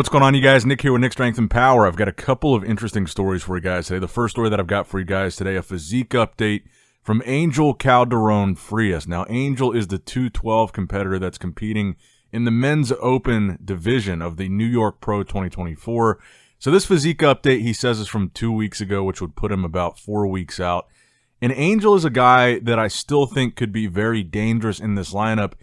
What's going on, you guys? Nick here with Nick Strength and Power. I've got a couple of interesting stories for you guys today. The first story that I've got for you guys today, a physique update from Angel Calderone Frias. Now, Angel is the 212 competitor that's competing in the men's open division of the New York Pro 2024. So this physique update, he says, is from 2 weeks ago, which would put him about 4 weeks out. And Angel is a guy that I still think could be very dangerous in this lineup,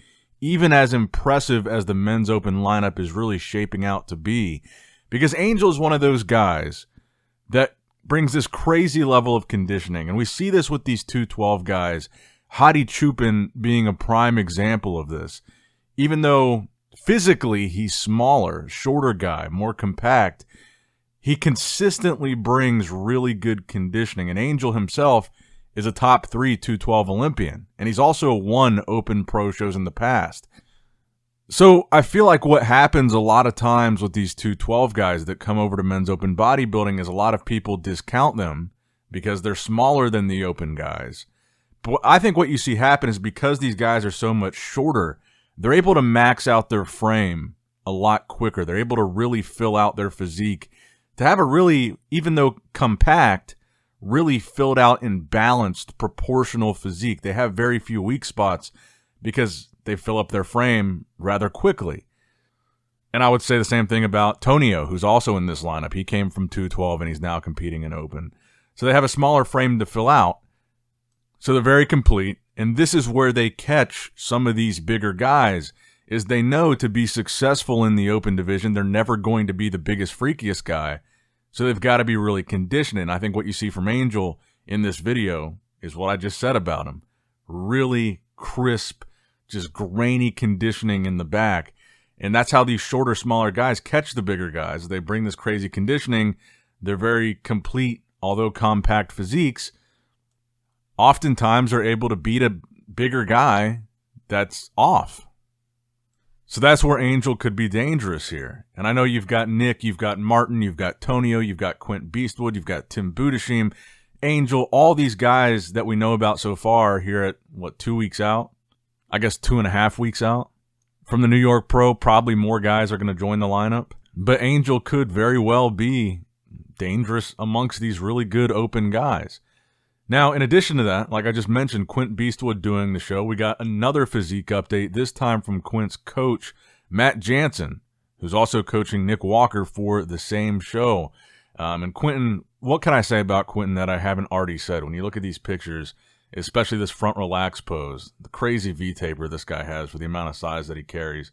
even as impressive as the men's open lineup is really shaping out to be. Because Angel is one of those guys that brings this crazy level of conditioning. And we see this with these 212 guys, Hadi Chupin being a prime example of this. Even though physically he's smaller, shorter guy, more compact, he consistently brings really good conditioning. And Angel himself is a top 3 212 Olympian, and he's also won open pro shows in the past. So I feel like what happens a lot of times with these 212 guys that come over to men's open bodybuilding is a lot of people discount them because they're smaller than the open guys. But I think what you see happen is because these guys are so much shorter, they're able to max out their frame a lot quicker. They're able to really fill out their physique to have a really, even though compact, really filled out and balanced proportional physique. They have very few weak spots because they fill up their frame rather quickly. And I would say the same thing about Tonio, who's also in this lineup. He came from 212 and he's now competing in open. So they have a smaller frame to fill out. So they're very complete. And this is where they catch some of these bigger guys, is they know to be successful in the open division, they're never going to be the biggest, freakiest guy. So they've got to be really conditioned. And I think what you see from Angel in this video is what I just said about him. Really crisp, just grainy conditioning in the back. And that's how these shorter, smaller guys catch the bigger guys. They bring this crazy conditioning. They're very complete, although compact physiques. Oftentimes are able to beat a bigger guy that's off. So that's where Angel could be dangerous here. And I know you've got Nick, you've got Martin, you've got Tonio, you've got Quint Beatwood, you've got Tim Budashim, Angel, all these guys that we know about so far here at, 2 weeks out? I guess 2.5 weeks out. From the New York Pro, probably more guys are going to join the lineup. But Angel could very well be dangerous amongst these really good open guys. Now, in addition to that, like I just mentioned, Quint Beatwood doing the show, we got another physique update, this time from Quint's coach, Matt Jansen, who's also coaching Nick Walker for the same show. And Quinton, what can I say about Quinton that I haven't already said? When you look at these pictures, especially this front relax pose, the crazy V-taper this guy has for the amount of size that he carries.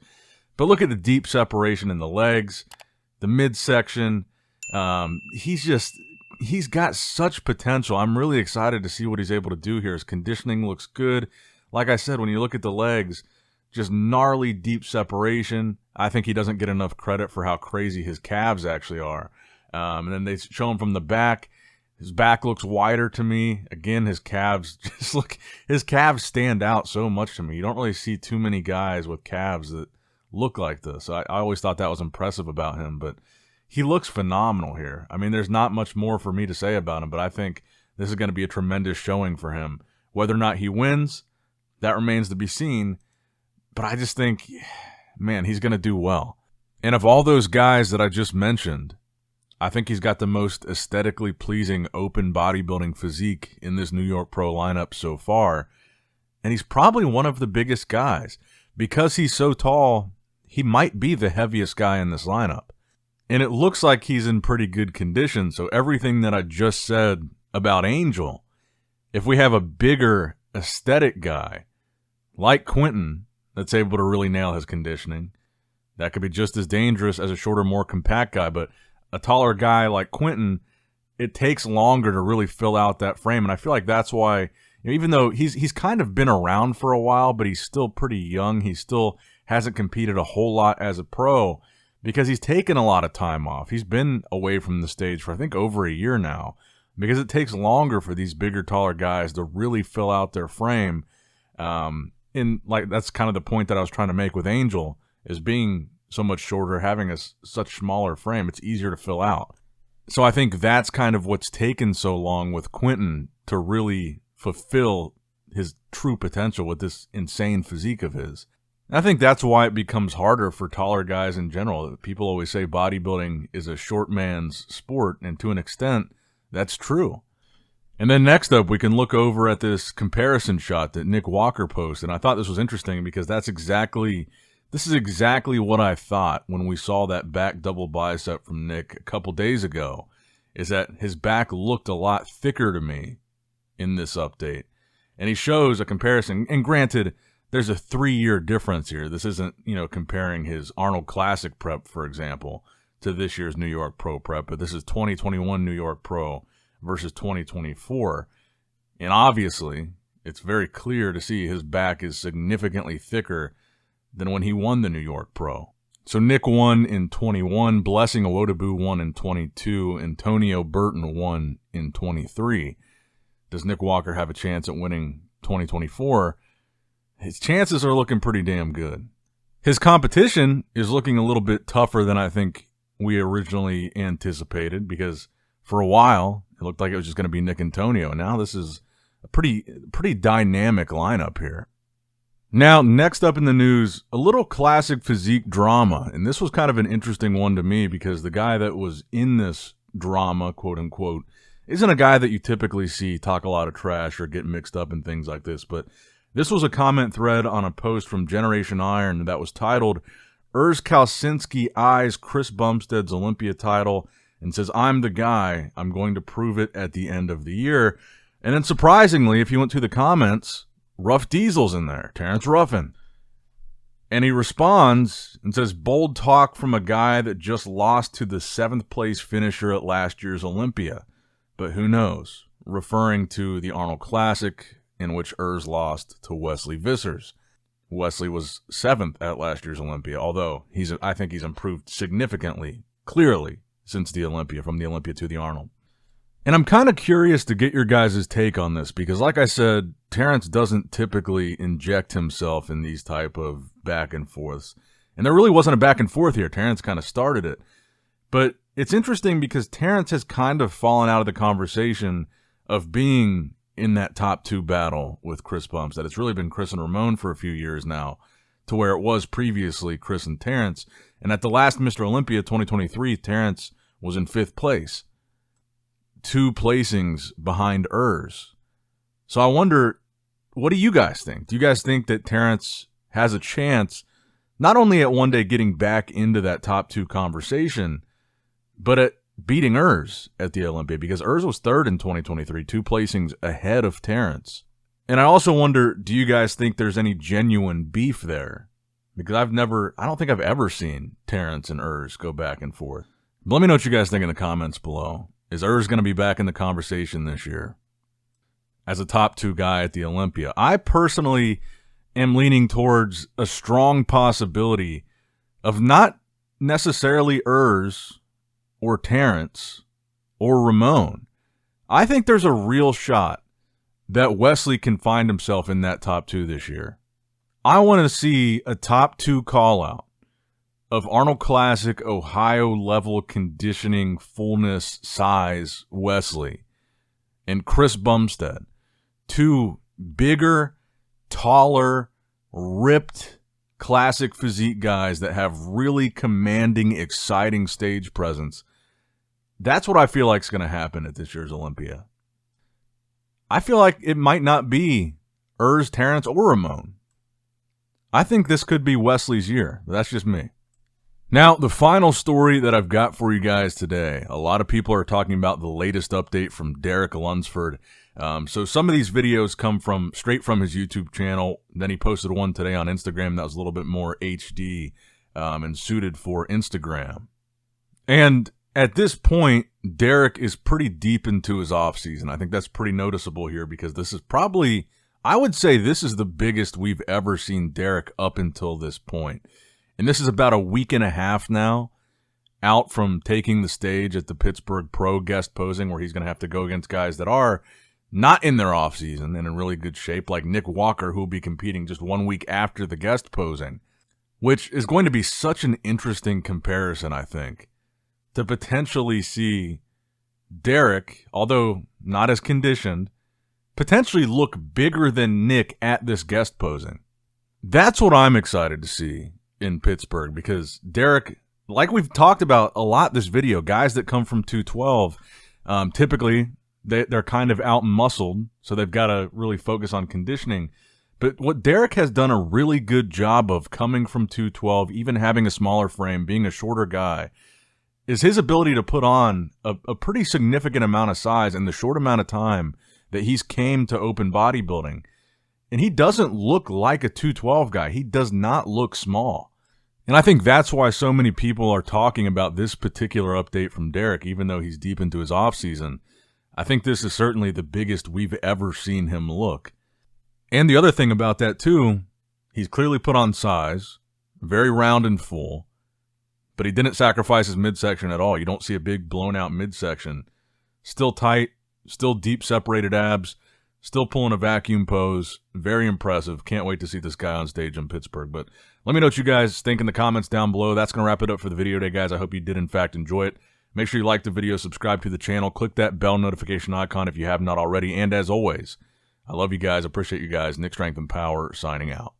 But look at the deep separation in the legs, the midsection. He's got such potential. I'm really excited to see what he's able to do here. His conditioning looks good. Like I said, when you look at the legs, just gnarly deep separation. I think he doesn't get enough credit for how crazy his calves actually are. And then they show him from the back. His back looks wider to me. Again, his calves his calves stand out so much to me. You don't really see too many guys with calves that look like this. I always thought that was impressive about him, but he looks phenomenal here. I mean, there's not much more for me to say about him, but I think this is going to be a tremendous showing for him. Whether or not he wins, that remains to be seen. But I just think, man, he's going to do well. And of all those guys that I just mentioned, I think he's got the most aesthetically pleasing open bodybuilding physique in this New York Pro lineup so far. And he's probably one of the biggest guys. Because he's so tall, he might be the heaviest guy in this lineup. And it looks like he's in pretty good condition. So everything that I just said about Angel, if we have a bigger aesthetic guy like Quinton that's able to really nail his conditioning, that could be just as dangerous as a shorter, more compact guy. But a taller guy like Quinton, it takes longer to really fill out that frame. And I feel like that's why, even though he's kind of been around for a while, but he's still pretty young. He still hasn't competed a whole lot as a pro, because he's taken a lot of time off. He's been away from the stage for, I think, over a year now, because it takes longer for these bigger, taller guys to really fill out their frame. And that's kind of the point that I was trying to make with Angel, is being so much shorter, having such smaller frame, it's easier to fill out. So I think that's kind of what's taken so long with Quinton to really fulfill his true potential with this insane physique of his. I think that's why it becomes harder for taller guys in general. People always say bodybuilding is a short man's sport, and to an extent, that's true. And then next up, we can look over at this comparison shot that Nick Walker posted. And I thought this was interesting because this is exactly what I thought when we saw that back double bicep from Nick a couple days ago, is that his back looked a lot thicker to me in this update. And he shows a comparison, and granted, there's a 3-year difference here. This isn't, comparing his Arnold Classic prep, for example, to this year's New York Pro prep, but this is 2021 New York Pro versus 2024. And obviously, it's very clear to see his back is significantly thicker than when he won the New York Pro. So Nick won in 21, Blessing Awodabu won in 22, Antonio Burton won in 23. Does Nick Walker have a chance at winning 2024? His chances are looking pretty damn good. His competition is looking a little bit tougher than I think we originally anticipated, because for a while it looked like it was just going to be Nick Antonio. Now this is a pretty dynamic lineup here. Now, next up in the news, a little classic physique drama. And this was kind of an interesting one to me because the guy that was in this drama, quote unquote, isn't a guy that you typically see talk a lot of trash or get mixed up in things like this. But this was a comment thread on a post from Generation Iron that was titled, Urs Kalsinski eyes Chris Bumstead's Olympia title and says, I'm the guy. I'm going to prove it at the end of the year. And then surprisingly, if you went to the comments, Ruff Diesel's in there, Terrence Ruffin. And he responds and says, bold talk from a guy that just lost to the 7th place finisher at last year's Olympia. But who knows? Referring to the Arnold Classic, in which Urs lost to Wesley Vissers. Wesley was 7th at last year's Olympia, although I think he's improved significantly, clearly, since the Olympia, from the Olympia to the Arnold. And I'm kind of curious to get your guys' take on this, because like I said, Terrence doesn't typically inject himself in these type of back and forths. And there really wasn't a back and forth here. Terrence kind of started it. But it's interesting because Terrence has kind of fallen out of the conversation of being in that top 2 battle with Chris Bumstead. It's really been Chris and Ramon for a few years now, to where it was previously Chris and Terrence. And at the last Mr. Olympia 2023, Terrence was in 5th place, 2 placings behind Urs. So I wonder, what do you guys think? Do you guys think that Terrence has a chance not only at one day getting back into that top 2 conversation, but at beating Urs at the Olympia? Because Urs was 3rd in 2023, 2 placings ahead of Terrence. And I also wonder, do you guys think there's any genuine beef there? Because I don't think I've ever seen Terrence and Urs go back and forth. But let me know what you guys think in the comments below. Is Urs going to be back in the conversation this year as a top 2 guy at the Olympia? I personally am leaning towards a strong possibility of not necessarily Urs or Terrence or Ramon. I think there's a real shot that Wesley can find himself in that top 2 this year. I want to see a top 2 call-out of Arnold Classic, Ohio level conditioning, fullness, size Wesley and Chris Bumstead. 2 bigger, taller, ripped, classic physique guys that have really commanding, exciting stage presence. That's what I feel like is going to happen at this year's Olympia. I feel like it might not be Urs, Terrence, or Ramon. I think this could be Wesley's year, but that's just me. Now, the final story that I've got for you guys today, a lot of people are talking about the latest update from Derek Lunsford. So some of these videos come straight from his YouTube channel. Then he posted one today on Instagram that was a little bit more HD and suited for Instagram. And at this point, Derek is pretty deep into his offseason. I think that's pretty noticeable here because this is probably, I would say this is the biggest we've ever seen Derek up until this point. And this is about a week and a half now out from taking the stage at the Pittsburgh Pro guest posing, where he's going to have to go against guys that are not in their offseason and in really good shape, like Nick Walker, who will be competing just 1 week after the guest posing, which is going to be such an interesting comparison, I think, to potentially see Derek, although not as conditioned, potentially look bigger than Nick at this guest posing. That's what I'm excited to see in Pittsburgh, because Derek, like we've talked about a lot this video, guys that come from 212, typically they're kind of out-muscled, so they've got to really focus on conditioning. But what Derek has done a really good job of coming from 212, even having a smaller frame, being a shorter guy, is his ability to put on a pretty significant amount of size in the short amount of time that he's came to open bodybuilding. And he doesn't look like a 212 guy. He does not look small. And I think that's why so many people are talking about this particular update from Derek, even though he's deep into his offseason. I think this is certainly the biggest we've ever seen him look. And the other thing about that, too, he's clearly put on size, very round and full, but he didn't sacrifice his midsection at all. You don't see a big blown-out midsection. Still tight, still deep separated abs, still pulling a vacuum pose. Very impressive. Can't wait to see this guy on stage in Pittsburgh. But let me know what you guys think in the comments down below. That's going to wrap it up for the video today, guys. I hope you did, in fact, enjoy it. Make sure you like the video, subscribe to the channel, click that bell notification icon if you have not already. And as always, I love you guys. Appreciate you guys. Nick Strength and Power signing out.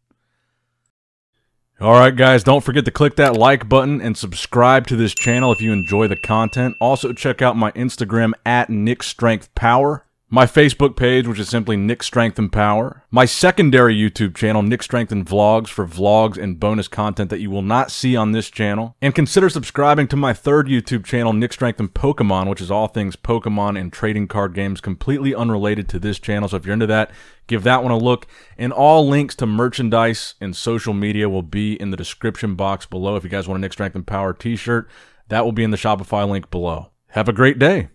All right, guys, don't forget to click that like button and subscribe to this channel if you enjoy the content. Also, check out my Instagram at NickStrengthPower. My Facebook page, which is simply Nick Strength and Power. My secondary YouTube channel, Nick Strength and Vlogs, for vlogs and bonus content that you will not see on this channel. And consider subscribing to my third YouTube channel, Nick Strength and Pokemon, which is all things Pokemon and trading card games, completely unrelated to this channel. So if you're into that, give that one a look. And all links to merchandise and social media will be in the description box below. If you guys want a Nick Strength and Power t-shirt, that will be in the Shopify link below. Have a great day.